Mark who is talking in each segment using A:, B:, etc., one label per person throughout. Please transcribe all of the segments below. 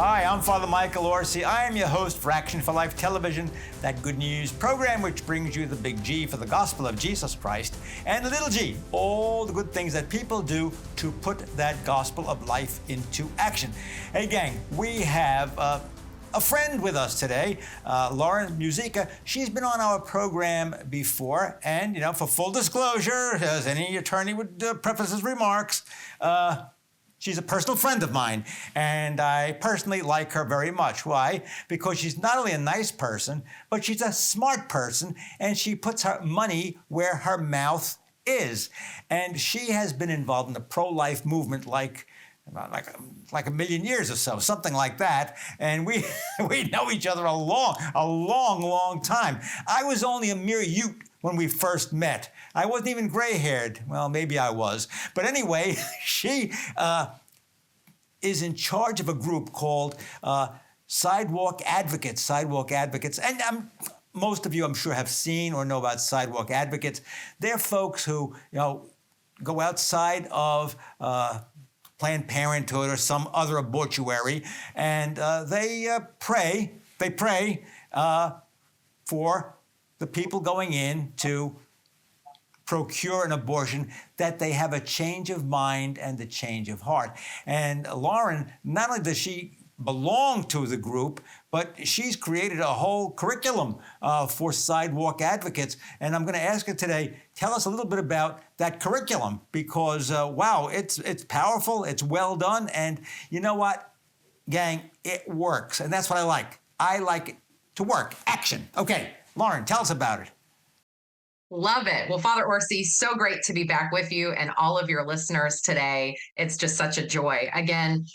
A: Hi, I'm Father Michael Orsi. I am your host for Action for Life Television, that good news program which brings you the big G for the gospel of Jesus Christ, and the little g, all the good things that people do to put that gospel of life into action. Hey gang, we have a friend with us today, Lauren Muzyka. She's been on our program before, and for full disclosure, as any attorney would preface his remarks, she's a personal friend of mine, and I personally like her very much. Why? Because she's not only a nice person, but she's a smart person, and she puts her money where her mouth is. And she has been involved in the pro-life movement like a million years or so, something like that. And we know each other a long time. I was only a mere youth when we first met. I wasn't even gray-haired. Well, maybe I was. But anyway, she is in charge of a group called Sidewalk Advocates. And most of you, I'm sure, have seen or know about Sidewalk Advocates. They're folks who, go outside of Planned Parenthood or some other abortuary, and they pray for the people going in to procure an abortion, that they have a change of mind and a change of heart. And Lauren, not only does she belong to the group, but she's created a whole curriculum for Sidewalk Advocates. And I'm going to ask her today, tell us a little bit about that curriculum, because wow, it's powerful, it's well done, and you know what, gang, it works. And that's what I like. I like it to work. Action. Okay, Lauren, tell us about it.
B: Love it. Well, Father Orsi, so great to be back with you and all of your listeners today. It's just such a joy. Again,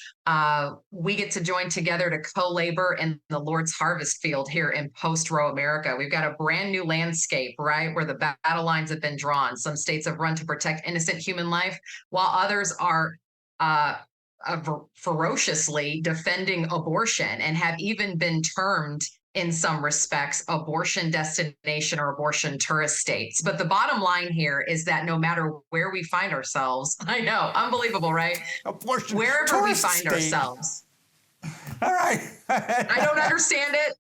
B: we get to join together to co-labor in the Lord's harvest field here in post-Roe America. We've got a brand new landscape, right, where the battle lines have been drawn. Some states have run to protect innocent human life, while others are ferociously defending abortion and have even been termed, in some respects, abortion destination or abortion tourist states. But the bottom line here is that no matter where we find ourselves, I know, unbelievable, right?
A: Abortion
B: wherever we find
A: state.
B: Ourselves.
A: All right.
B: I don't understand it.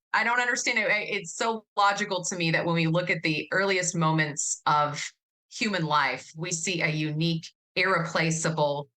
B: It's so logical to me that when we look at the earliest moments of human life, we see a unique, irreplaceable,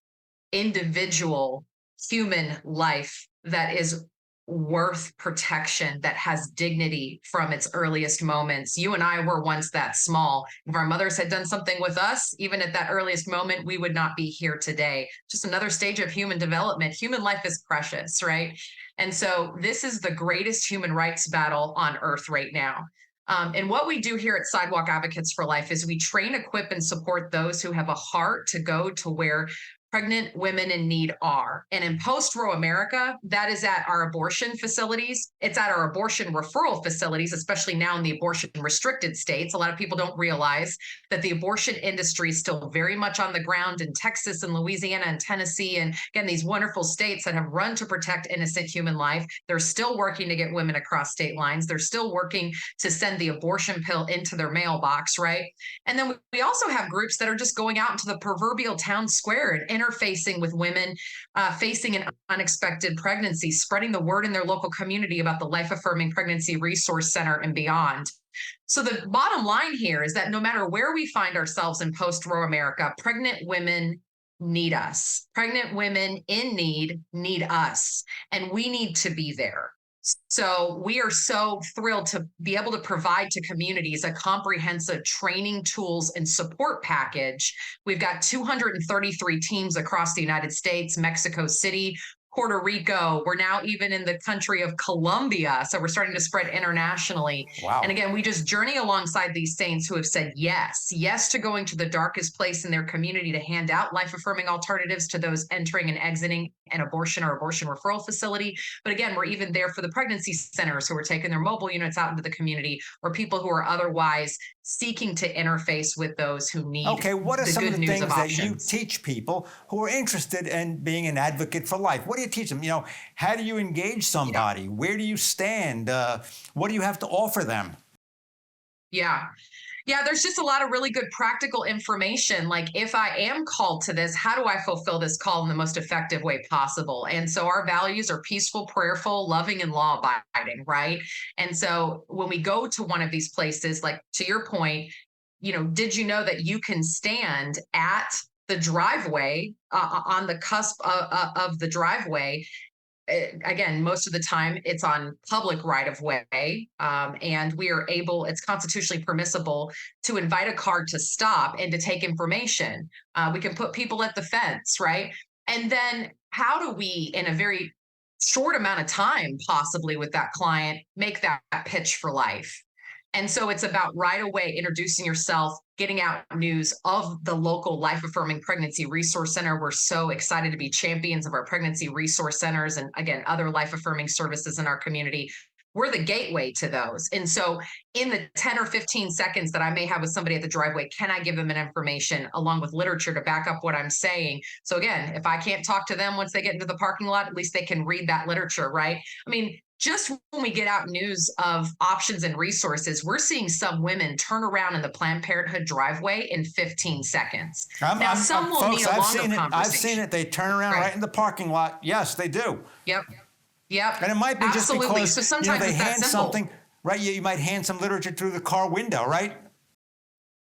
B: individual human life that is worth protection, that has dignity from its earliest moments. You and I were once that small. If our mothers had done something with us, even at that earliest moment, we would not be here today. Just another stage of human development. Human life is precious, right? And so this is the greatest human rights battle on earth right now. And what we do here at Sidewalk Advocates for Life is we train, equip, and support those who have a heart to go to where pregnant women in need are. And in post-Roe America, that is at our abortion facilities. It's at our abortion referral facilities, especially now in the abortion restricted states. A lot of people don't realize that the abortion industry is still very much on the ground in Texas and Louisiana and Tennessee. And again, these wonderful states that have run to protect innocent human life. They're still working to get women across state lines. They're still working to send the abortion pill into their mailbox, right? And then we also have groups that are just going out into the proverbial town square and interfacing with women facing an unexpected pregnancy, spreading the word in their local community about the Life Affirming Pregnancy Resource Center and beyond. So the bottom line here is that no matter where we find ourselves in post-Roe America, pregnant women need us. Pregnant women in need us, and we need to be there. So we are so thrilled to be able to provide to communities a comprehensive training, tools, and support package. We've got 233 teams across the United States, Mexico City, Puerto Rico. We're now even in the country of Colombia. So we're starting to spread internationally.
A: Wow.
B: And again, we just journey alongside these saints who have said yes to going to the darkest place in their community to hand out life-affirming alternatives to those entering and exiting an abortion or abortion referral facility. But again, we're even there for the pregnancy centers who are taking their mobile units out into the community, or people who are otherwise seeking to interface with those who need
A: Okay, what are
B: the
A: some
B: good
A: of the
B: news
A: things
B: of
A: that
B: options.
A: you teach people who are interested in being an advocate for life? What do you teach them? How do you engage somebody? Where do you stand? What do you have to offer them?
B: Yeah. Yeah, there's just a lot of really good practical information. Like, if I am called to this, how do I fulfill this call in the most effective way possible? And so our values are peaceful, prayerful, loving, and law abiding, right? And so when we go to one of these places, like to your point, did you know that you can stand at the driveway on the cusp of the driveway? Again, most of the time it's on public right of way. And we are able, it's constitutionally permissible to invite a car to stop and to take information. We can put people at the fence, right? And then how do we, in a very short amount of time, possibly with that client, make that pitch for life? And so it's about right away introducing yourself, getting out news of the local life affirming pregnancy resource center. We're so excited to be champions of our pregnancy resource centers and, again, other life affirming services in our community. We're the gateway to those. And so in the 10 or 15 seconds that I may have with somebody at the driveway, can I give them an information along with literature to back up what I'm saying? So again, if I can't talk to them once they get into the parking lot, at least they can read that literature, right? I mean, just when we get out news of options and resources, we're seeing some women turn around in the Planned Parenthood driveway in 15 seconds. Some will
A: folks,
B: need a longer conversation.
A: I've seen it. They turn around right in the parking lot. Yes, they do.
B: Yep.
A: And it might be
B: Absolutely.
A: just because
B: so sometimes
A: they
B: it's
A: hand
B: that simple.
A: something, right? You might hand some literature through the car window, right?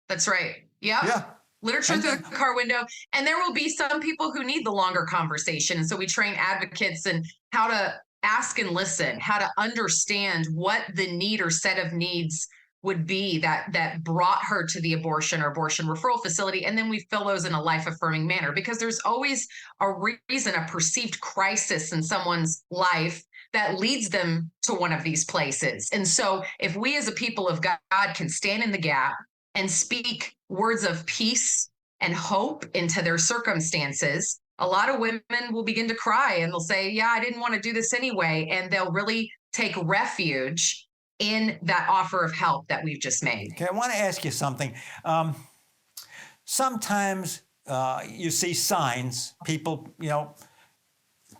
B: That's right. Yep. Yeah. Literature through the car window. And there will be some people who need the longer conversation. And so we train advocates in how to ask and listen, how to understand what the need or set of needs would be that brought her to the abortion or abortion referral facility. And then we fill those in a life affirming manner, because there's always a reason, a perceived crisis in someone's life that leads them to one of these places. And so if we as a people of God can stand in the gap and speak words of peace and hope into their circumstances, a lot of women will begin to cry and they'll say, yeah, I didn't want to do this anyway. And they'll really take refuge in that offer of help that we've just made.
A: Okay, I want to ask you something. Sometimes you see signs, people,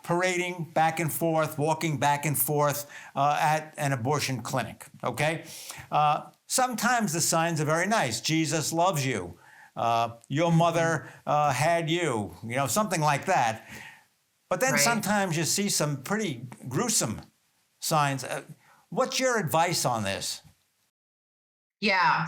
A: parading back and forth, walking back and forth at an abortion clinic, okay? Sometimes the signs are very nice. Jesus loves you. Your mother had you, something like that. But then sometimes you see some pretty gruesome signs. What's your advice on this?
B: Yeah,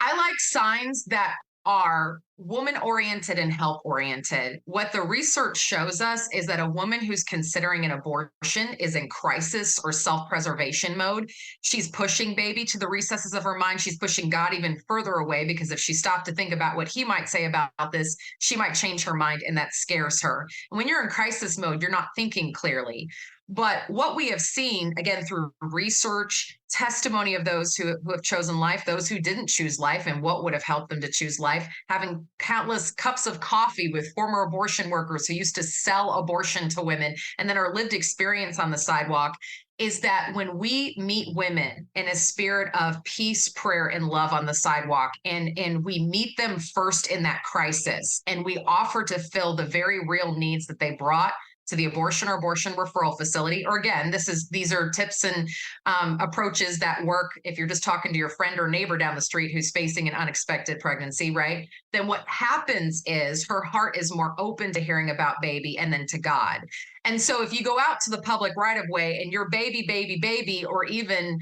B: I like signs that are woman-oriented and help-oriented. What the research shows us is that a woman who's considering an abortion is in crisis or self-preservation mode. She's pushing baby to the recesses of her mind. She's pushing God even further away, because if she stopped to think about what he might say about this, she might change her mind, and that scares her. And when you're in crisis mode, you're not thinking clearly. But what we have seen, again, through research, testimony of those who have chosen life, those who didn't choose life, and what would have helped them to choose life, having countless cups of coffee with former abortion workers who used to sell abortion to women, and then our lived experience on the sidewalk, is that when we meet women in a spirit of peace, prayer, and love on the sidewalk, and we meet them first in that crisis, and we offer to fill the very real needs that they brought to the abortion or abortion referral facility, or again, these are tips and approaches that work if you're just talking to your friend or neighbor down the street who's facing an unexpected pregnancy, right? Then what happens is her heart is more open to hearing about baby and then to God. And so if you go out to the public right of way and your baby, or even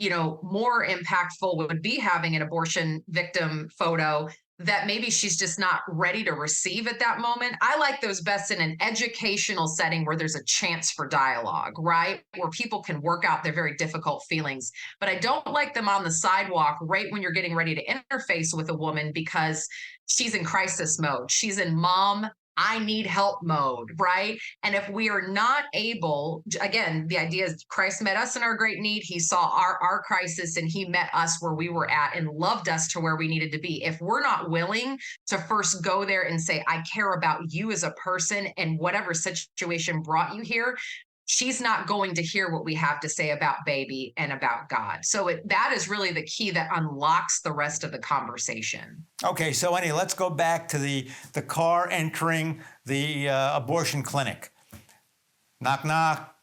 B: more impactful would be having an abortion victim photo that maybe she's just not ready to receive at that moment. I like those best in an educational setting where there's a chance for dialogue, right? Where people can work out their very difficult feelings. But I don't like them on the sidewalk right when you're getting ready to interface with a woman, because she's in crisis mode. She's in mom, I need help mode, right? And if we are not able, again, the idea is Christ met us in our great need. He saw our crisis and he met us where we were at and loved us to where we needed to be. If we're not willing to first go there and say, I care about you as a person and whatever situation brought you here, she's not going to hear what we have to say about baby and about God. So that is really the key that unlocks the rest of the conversation.
A: Okay, so anyway, let's go back to the car entering the abortion clinic. Knock, knock.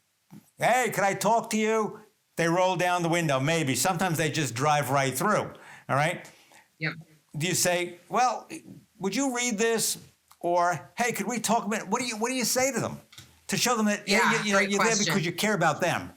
A: Hey, can I talk to you? They roll down the window, maybe. Sometimes they just drive right through, all right?
B: Yeah.
A: do you say, well, would you read this? Or, hey, could we talk about it? What do you say to them to show them that, hey,
B: Yeah. Great
A: you're there
B: question.
A: because you care about them?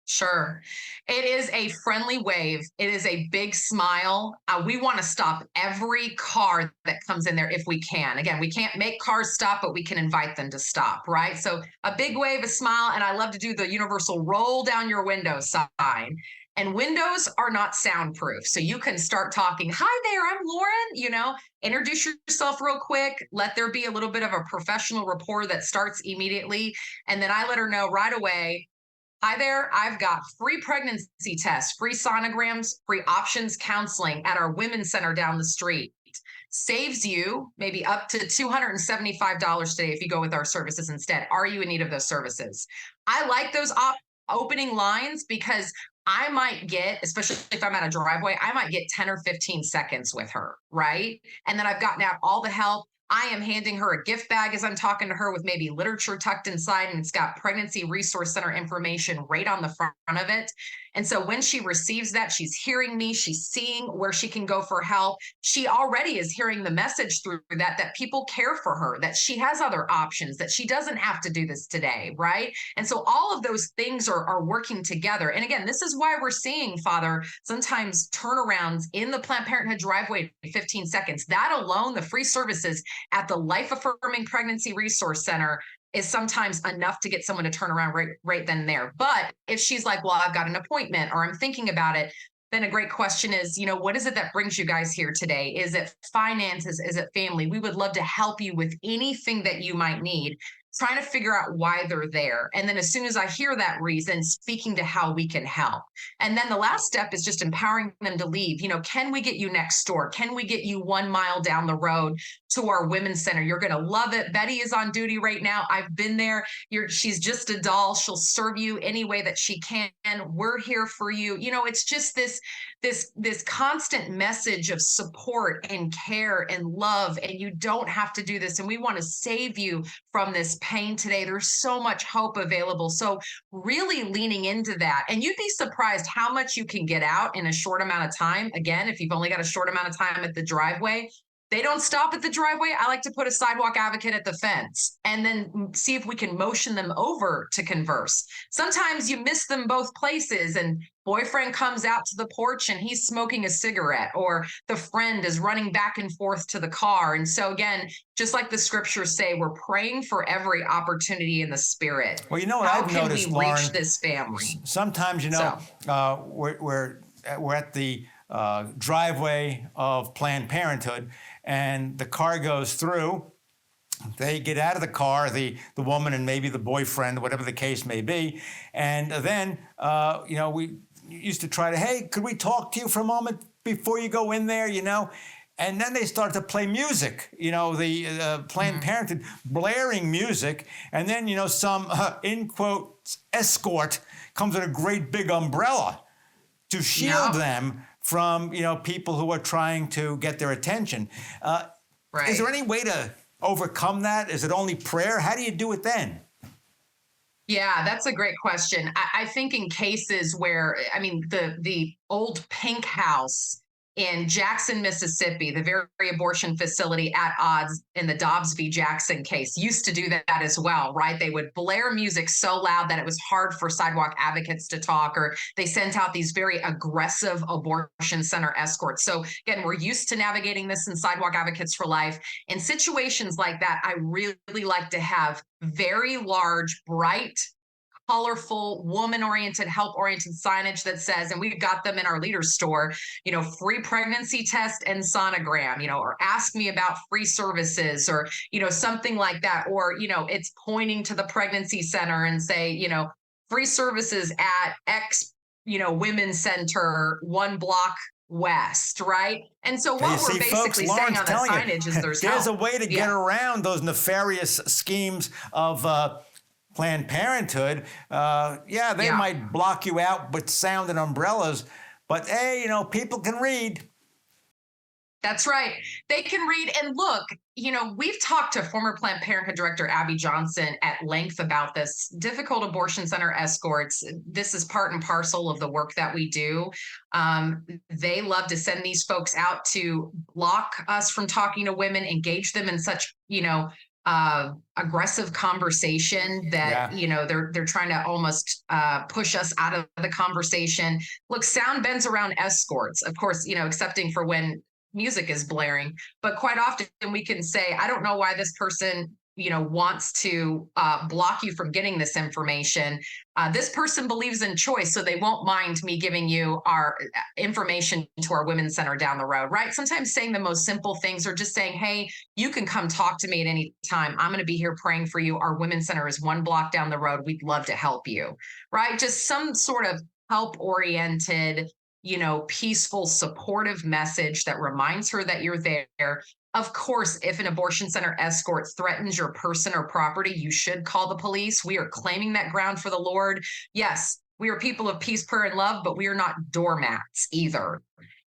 B: Sure. It is a friendly wave. It is a big smile. We want to stop every car that comes in there if we can. Again, we can't make cars stop, but we can invite them to stop, right? So a big wave, a smile, and I love to do the universal roll down your window sign. And windows are not soundproof. So you can start talking, hi there, I'm Lauren, introduce yourself real quick. Let there be a little bit of a professional rapport that starts immediately. And then I let her know right away, hi there. I've got free pregnancy tests, free sonograms, free options counseling at our women's center down the street. Saves you maybe up to $275 today if you go with our services instead. Are you in need of those services? I like those opening lines because I might get, especially if I'm at a driveway, I might get 10 or 15 seconds with her, right? And then I've gotten out all the help. I am handing her a gift bag as I'm talking to her with maybe literature tucked inside, and it's got Pregnancy Resource Center information right on the front of it. And so when she receives that, she's hearing me, she's seeing where she can go for help. She already is hearing the message through that people care for her, that she has other options, that she doesn't have to do this today, right? And so all of those things are working together. And again, this is why we're seeing, Father, sometimes turnarounds in the Planned Parenthood driveway in 15 seconds. That alone, the free services at the Life Affirming Pregnancy Resource Center is sometimes enough to get someone to turn around right then and there. But if she's like, well, I've got an appointment or I'm thinking about it, then a great question is, what is it that brings you guys here today? Is it finances? Is it family? We would love to help you with anything that you might need, trying to figure out why they're there. And then as soon as I hear that reason, speaking to how we can help. And then the last step is just empowering them to leave. Can we get you next door? Can we get you 1 mile down the road to our women's center? You're going to love it. Betty is on duty right now. I've been there. She's just a doll. She'll serve you any way that she can. We're here for you. It's just this constant message of support and care and love. And you don't have to do this. And we want to save you from this pain today. There's so much hope available. So really leaning into that. And you'd be surprised how much you can get out in a short amount of time. Again, if you've only got a short amount of time at the driveway, they don't stop at the driveway. I like to put a sidewalk advocate at the fence and then see if we can motion them over to converse. Sometimes you miss them both places and boyfriend comes out to the porch and he's smoking a cigarette, or the friend is running back and forth to the car. And so again, just like the scriptures say, we're praying for every opportunity in the spirit.
A: Well, what
B: How
A: I've
B: can
A: noticed,
B: we
A: Lauren,
B: reach this family?
A: Sometimes, we're at the driveway of Planned Parenthood, and the car goes through. They get out of the car, the woman and maybe the boyfriend, whatever the case may be, and then we used to try to, hey, could we talk to you for a moment before you go in there, And then they start to play music, the Planned Parenthood blaring music, and then some in quotes escort comes with a great big umbrella to shield them from people who are trying to get their attention.
B: Right.
A: Is there any way to overcome that? Is it only prayer? How do you do it then?
B: Yeah, that's a great question. I think in cases where, the old Pink House in Jackson, Mississippi, the very abortion facility at odds in the Dobbs v. Jackson case, used to do that as well, right? They would blare music so loud that it was hard for sidewalk advocates to talk, or they sent out these very aggressive abortion center escorts. So again, we're used to navigating this in Sidewalk Advocates for Life. In situations like that, I really like to have very large, bright, colorful, woman-oriented, help-oriented signage that says, and we've got them in our leaders store, free pregnancy test and sonogram, or ask me about free services, or, something like that. Or, it's pointing to the pregnancy center and say, free services at X, women's center, 1 block west, right? And so what we're basically saying on that signage is there's
A: a way to get around those nefarious schemes of Planned Parenthood. They might block you out with sound and umbrellas, but hey, people can read.
B: That's right. They can read and look. We've talked to former Planned Parenthood director Abby Johnson at length about this. Difficult abortion center escorts. This is part and parcel of the work that we do. They love to send these folks out to block us from talking to women, engage them in such, aggressive conversation that they're trying to almost push us out of the conversation. Look, sound bends around escorts, of course, excepting for when music is blaring, but quite often we can say, I don't know why this person wants to block you from getting this information. This person believes in choice, so they won't mind me giving you our information to our women's center down the road, right? Sometimes saying the most simple things, or just saying, hey, you can come talk to me at any time. I'm going to be here praying for you. Our women's center is 1 block down the road. We'd love to help you, right? Just some sort of help-oriented, peaceful, supportive message that reminds her that you're there. Of course, if an abortion center escort threatens your person or property, you should call the police. We are claiming that ground for the Lord. Yes, we are people of peace, prayer, and love, but we are not doormats either.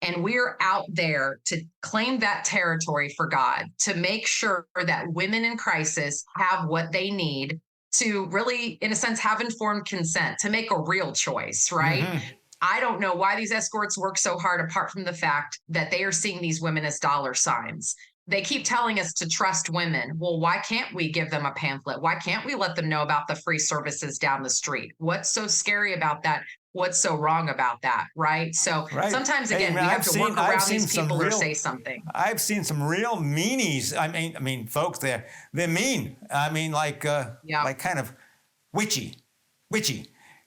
B: And we're out there to claim that territory for God, to make sure that women in crisis have what they need to really, in a sense, have informed consent, to make a real choice, right? Mm-hmm. I don't know why these escorts work so hard, apart from the fact that they are seeing these women as dollar signs. They keep telling us to trust women. Well, why can't we give them a pamphlet? Why can't we let them know about the free services down the street? What's so scary about that? What's so wrong about that, right? So sometimes, again, we have to work around these people or say something.
A: I've seen some real meanies. I mean, folks, they're mean. I mean, like kind of witchy.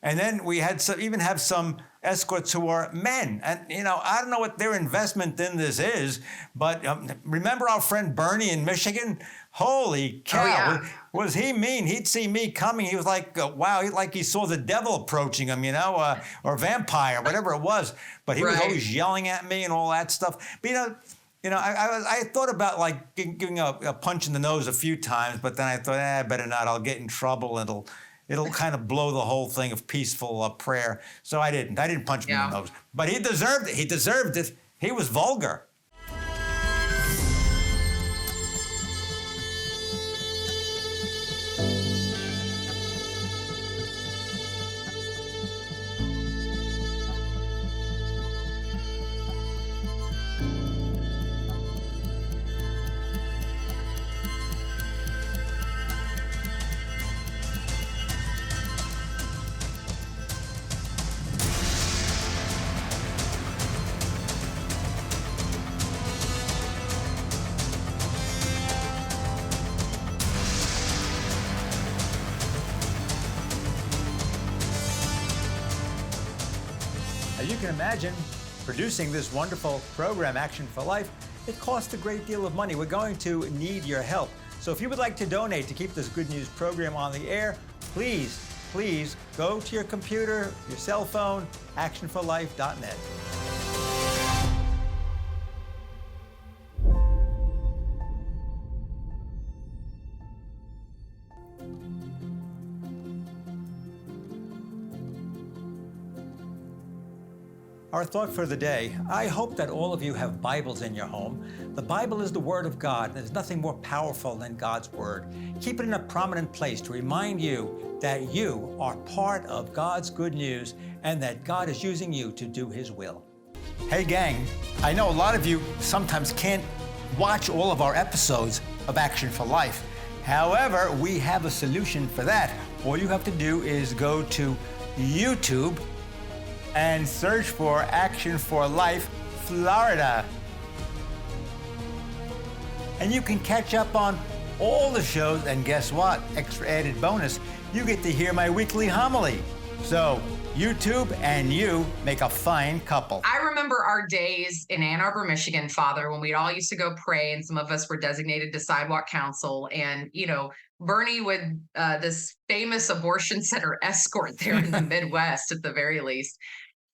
A: And then we had even have some escorts who are men. And, I don't know what their investment in this is, but remember our friend Bernie in Michigan? Holy cow, was he mean? He'd see me coming. He was like, wow, like he saw the devil approaching him, or vampire, whatever it was. But he was always yelling at me and all that stuff. But, I thought about like giving a punch in the nose a few times, but then I thought, I better not. I'll get in trouble. It'll kind of blow the whole thing of peaceful prayer. So I didn't punch him in the nose. But he deserved it. He deserved it. He was vulgar. As you can imagine, producing this wonderful program, Action for Life, it costs a great deal of money. We're going to need your help. So if you would like to donate to keep this good news program on the air, please go to your computer, your cell phone, actionforlife.net. Our thought for the day: I hope that all of you have Bibles in your home. The Bible is the Word of God, and there's nothing more powerful than God's Word. Keep it in a prominent place to remind you that you are part of God's good news and that God is using you to do His will. Hey gang, I know a lot of you sometimes can't watch all of our episodes of Action for Life. However, we have a solution for that. All you have to do is go to YouTube and search for Action for Life Florida. And you can catch up on all the shows, and guess what? Extra added bonus, you get to hear my weekly homily. So YouTube and you make a fine couple.
B: I remember our days in Ann Arbor, Michigan, Father, when we all used to go pray, and some of us were designated to Sidewalk Council. And, Bernie would, this famous abortion center escort there in the Midwest, at the very least,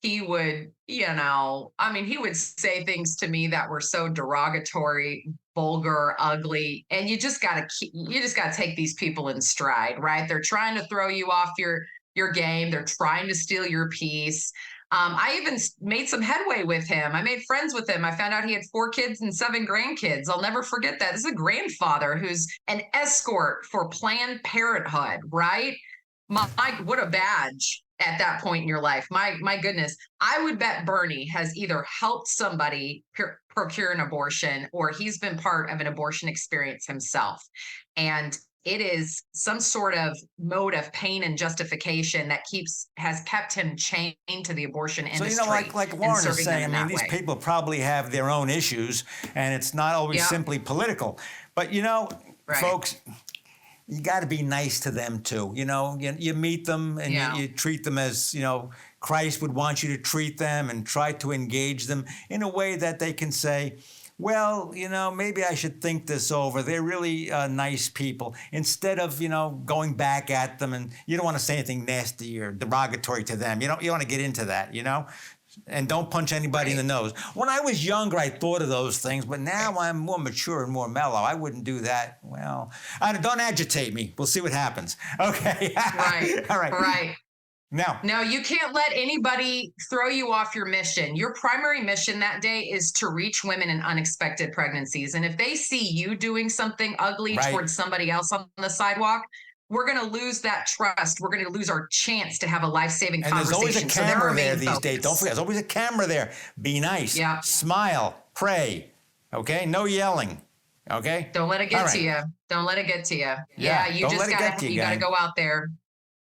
B: he would, he would say things to me that were so derogatory, vulgar, ugly, and you just got to take these people in stride, right? They're trying to throw you off your game. They're trying to steal your peace. I even made some headway with him. I made friends with him. I found out he had 4 kids and 7 grandkids. I'll never forget that. This is a grandfather who's an escort for Planned Parenthood, right? My, what a badge at that point in your life. My goodness. I would bet Bernie has either helped somebody procure an abortion or he's been part of an abortion experience himself. And it is some sort of mode of pain and justification that has kept him chained to the abortion industry.
A: So, like Lauren is saying, I mean, these people probably have their own issues, and it's not always simply political. But, folks, you got to be nice to them, too. You meet them, and you treat them as, Christ would want you to treat them, and try to engage them in a way that they can say, well, maybe I should think this over. They're really nice people. Instead of, going back at them, and you don't want to say anything nasty or derogatory to them. You don't want to get into that, and don't punch anybody in the nose. When I was younger, I thought of those things, but now I'm more mature and more mellow. I wouldn't do that. Well, don't agitate me. We'll see what happens. Okay.
B: Right.
A: All right.
B: Right.
A: No,
B: you can't let anybody throw you off your mission. Your primary mission that day is to reach women in unexpected pregnancies. And if they see you doing something ugly towards somebody else on the sidewalk, we're going to lose that trust. We're going to lose our chance to have a life-saving conversation.
A: And there's always a camera there these days. Don't forget, there's always a camera there. Be nice.
B: Yeah.
A: Smile. Pray. Okay? No yelling. Okay?
B: Don't let it get to you. Don't let it get to you. Yeah, you just got to go out there.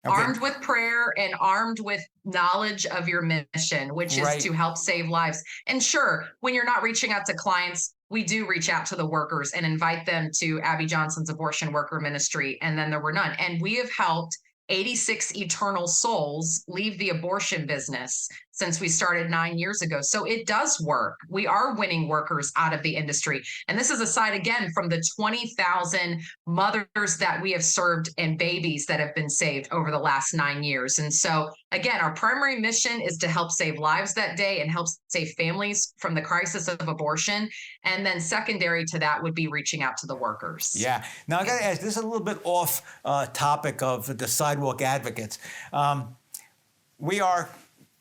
B: Okay. Armed with prayer and armed with knowledge of your mission, which is to help save lives. And sure, when you're not reaching out to clients, we do reach out to the workers and invite them to Abby Johnson's abortion worker ministry. And then there were none. And we have helped 86 eternal souls leave the abortion business since we started 9 years ago. So it does work. We are winning workers out of the industry. And this is aside again from the 20,000 mothers that we have served and babies that have been saved over the last 9 years. And so again, our primary mission is to help save lives that day and help save families from the crisis of abortion. And then secondary to that would be reaching out to the workers.
A: Yeah. Now I got to ask, this is a little bit off topic of the Sidewalk Advocates. We are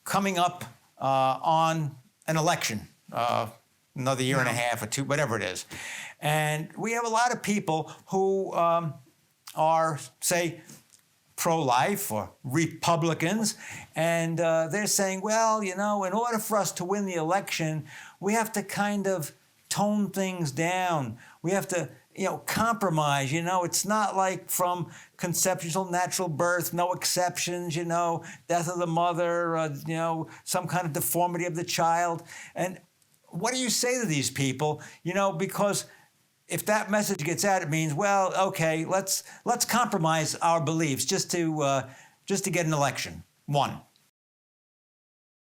A: coming up on an election, another year and a half or two, whatever it is. And we have a lot of people who are, say, pro-life or Republicans, and they're saying, well, in order for us to win the election, we have to kind of tone things down. We have to compromise. It's not like from conception till natural birth, no exceptions, death of the mother, some kind of deformity of the child. And what do you say to these people? Because if that message gets out, it means, well, okay, let's compromise our beliefs just to get an election. One.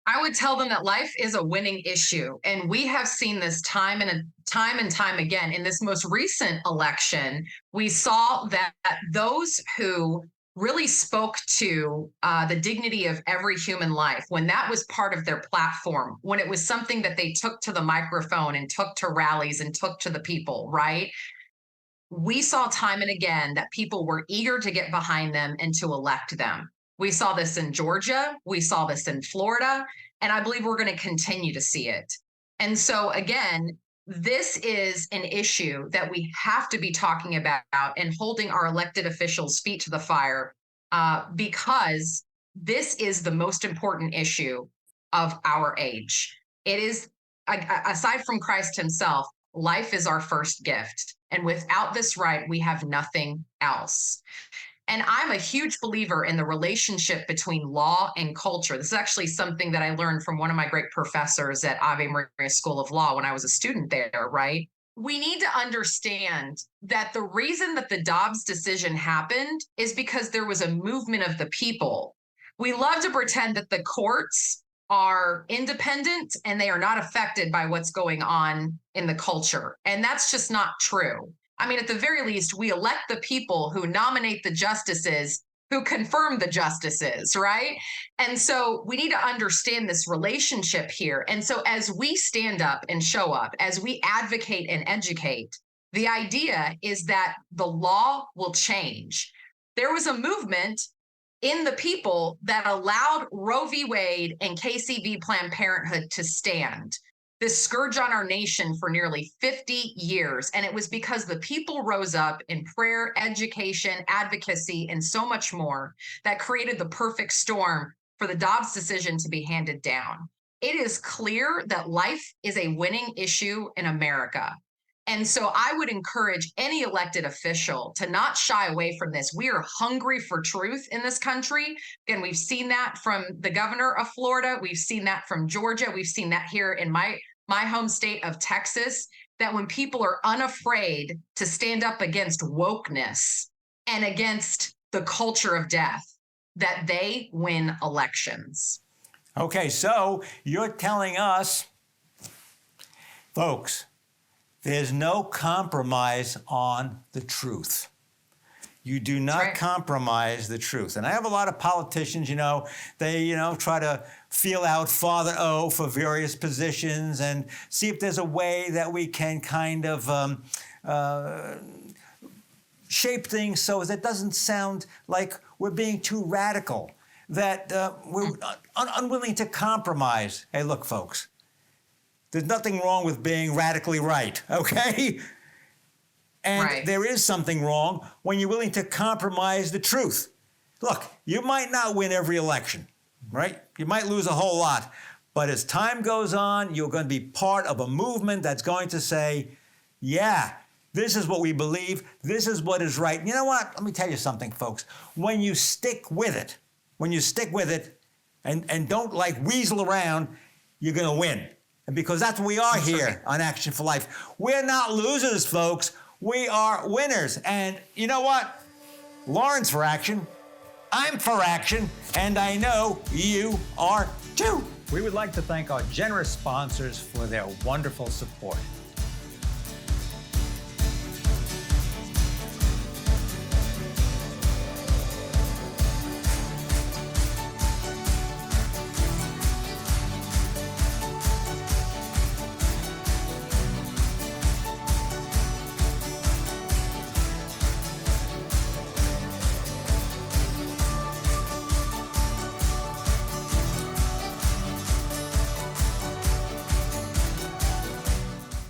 B: I would tell them that life is a winning issue. And we have seen this time and time again. In this most recent election, we saw that those who really spoke to the dignity of every human life, when that was part of their platform, when it was something that they took to the microphone and took to rallies and took to the people, right? We saw time and again that people were eager to get behind them and to elect them. We saw this in Georgia. We saw this in Florida. And I believe we're going to continue to see it. And so, again, this is an issue that we have to be talking about and holding our elected officials' feet to the fire because this is the most important issue of our age. It is, aside from Christ himself, life is our first gift. And without this right, we have nothing else. And I'm a huge believer in the relationship between law and culture. This is actually something that I learned from one of my great professors at Ave Maria School of Law when I was a student there, right? We need to understand that the reason that the Dobbs decision happened is because there was a movement of the people. We love to pretend that the courts are independent and they are not affected by what's going on in the culture. And that's just not true. I mean, at the very least, we elect the people who nominate the justices, who confirm the justices, right? And so we need to understand this relationship here. And so as we stand up and show up, as we advocate and educate, the idea is that the law will change. There was a movement in the people that allowed Roe v. Wade and KCV Planned Parenthood to stand, this scourge on our nation for nearly 50 years. And it was because the people rose up in prayer, education, advocacy, and so much more that created the perfect storm for the Dobbs decision to be handed down. It is clear that life is a winning issue in America. And so I would encourage any elected official to not shy away from this. We are hungry for truth in this country. Again, we've seen that from the governor of Florida. We've seen that from Georgia. We've seen that here in my home state of Texas, that when people are unafraid to stand up against wokeness and against the culture of death, that they win elections.
A: Okay, so you're telling us, folks, there's no compromise on the truth. You do not compromise the truth. And I have a lot of politicians, they, try to feel out Father O for various positions and see if there's a way that we can kind of shape things so that it doesn't sound like we're being too radical, that we're unwilling to compromise. Hey, look, folks. There's nothing wrong with being radically right, okay? And there is something wrong when you're willing to compromise the truth. Look, you might not win every election, right? You might lose a whole lot. But as time goes on, you're going to be part of a movement that's going to say, yeah, this is what we believe. This is what is right. And you know what? Let me tell you something, folks. When you stick with it, and don't weasel around, you're going to win. And because that's what we are here on Action for Life. We're not losers, folks. We are winners. And you know what? Lauren's for action. I'm for action. And I know you are too. We would like to thank our generous sponsors for their wonderful support.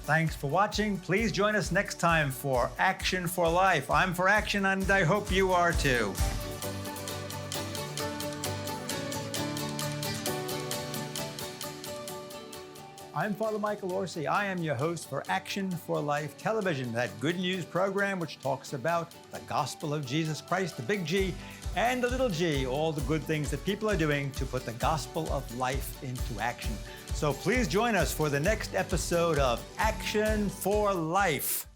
A: Thanks for watching. Please join us next time for Action for Life. I'm for action, and I hope you are too. I'm Father Michael Orsi. I am your host for Action for Life Television, that good news program which talks about the gospel of Jesus Christ, the big G, and the little g, all the good things that people are doing to put the gospel of life into action. So please join us for the next episode of Action for Life.